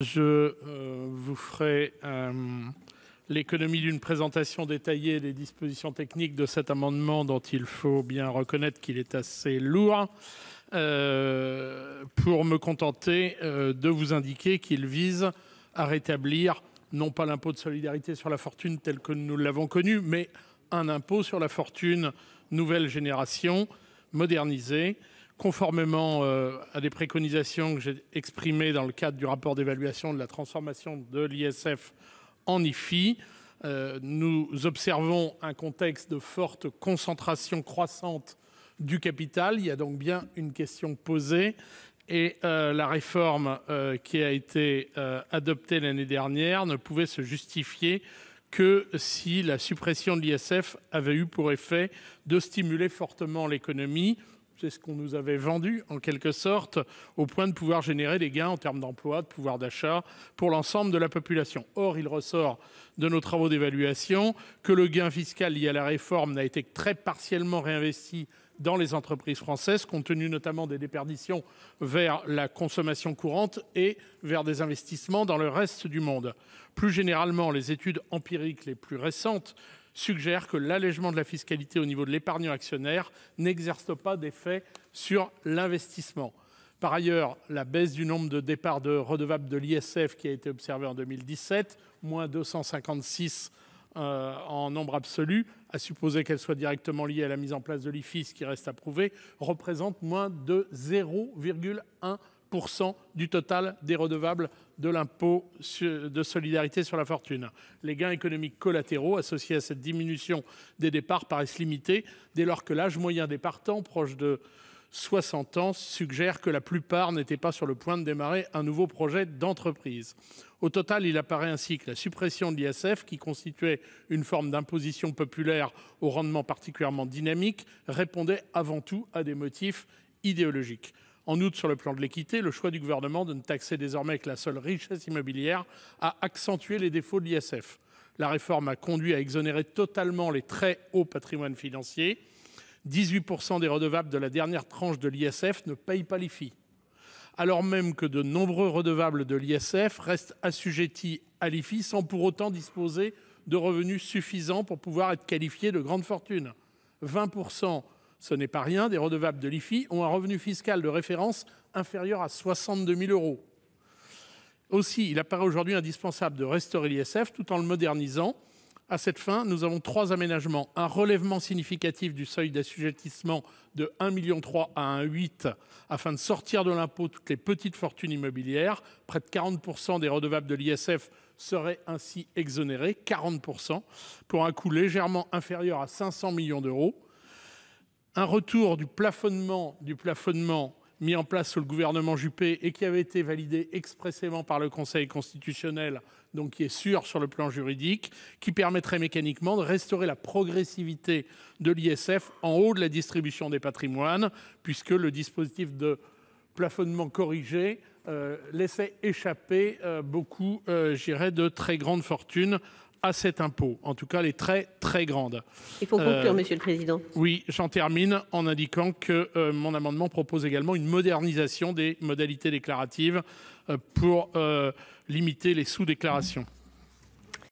Je vous ferai l'économie d'une présentation détaillée des dispositions techniques de cet amendement dont il faut bien reconnaître qu'il est assez lourd, pour me contenter de vous indiquer qu'il vise à rétablir non pas l'impôt de solidarité sur la fortune tel que nous l'avons connu, mais un impôt sur la fortune nouvelle génération, modernisé, conformément à des préconisations que j'ai exprimées dans le cadre du rapport d'évaluation de la transformation de l'ISF en IFI. Nous observons un contexte de forte concentration croissante du capital. Il y a donc bien une question posée. Et la réforme qui a été adoptée l'année dernière ne pouvait se justifier que si la suppression de l'ISF avait eu pour effet de stimuler fortement l'économie. C'est ce qu'on nous avait vendu, en quelque sorte, au point de pouvoir générer des gains en termes d'emploi, de pouvoir d'achat pour l'ensemble de la population. Or, il ressort de nos travaux d'évaluation que le gain fiscal lié à la réforme n'a été que très partiellement réinvesti dans les entreprises françaises, compte tenu notamment des déperditions vers la consommation courante et vers des investissements dans le reste du monde. Plus généralement, les études empiriques les plus récentes suggère que l'allègement de la fiscalité au niveau de l'épargnant actionnaire n'exerce pas d'effet sur l'investissement. Par ailleurs, la baisse du nombre de départs de redevables de l'ISF qui a été observée en 2017, moins 256 en nombre absolu, à supposer qu'elle soit directement liée à la mise en place de l'IFI, ce qui reste à prouver, représente moins de 0,1% du total des redevables de l'impôt de solidarité sur la fortune. Les gains économiques collatéraux associés à cette diminution des départs paraissent limités dès lors que l'âge moyen des partants, proche de 60 ans, suggère que la plupart n'étaient pas sur le point de démarrer un nouveau projet d'entreprise. Au total, il apparaît ainsi que la suppression de l'ISF, qui constituait une forme d'imposition populaire au rendement particulièrement dynamique, répondait avant tout à des motifs idéologiques. En outre, sur le plan de l'équité, le choix du gouvernement de ne taxer désormais que la seule richesse immobilière a accentué les défauts de l'ISF. La réforme a conduit à exonérer totalement les très hauts patrimoines financiers. 18% des redevables de la dernière tranche de l'ISF ne payent pas l'IFI, alors même que de nombreux redevables de l'ISF restent assujettis à l'IFI sans pour autant disposer de revenus suffisants pour pouvoir être qualifiés de grande fortune. 20%, ce n'est pas rien, des redevables de l'IFI ont un revenu fiscal de référence inférieur à 62 000 euros. Aussi, il apparaît aujourd'hui indispensable de restaurer l'ISF tout en le modernisant. À cette fin, nous avons 3 aménagements. Un relèvement significatif du seuil d'assujettissement de 1,3 million à 1,8 million afin de sortir de l'impôt toutes les petites fortunes immobilières. Près de 40% des redevables de l'ISF seraient ainsi exonérés, 40%, pour un coût légèrement inférieur à 500 millions d'euros. Un retour du plafonnement mis en place sous le gouvernement Juppé et qui avait été validé expressément par le Conseil constitutionnel, donc qui est sûr sur le plan juridique, qui permettrait mécaniquement de restaurer la progressivité de l'ISF en haut de la distribution des patrimoines, puisque le dispositif de plafonnement corrigé laissait échapper beaucoup, de très grandes fortunes à cet impôt, en tout cas les très très grandes. Il faut conclure, Monsieur le Président. Oui, j'en termine en indiquant que mon amendement propose également une modernisation des modalités déclaratives pour limiter les sous-déclarations.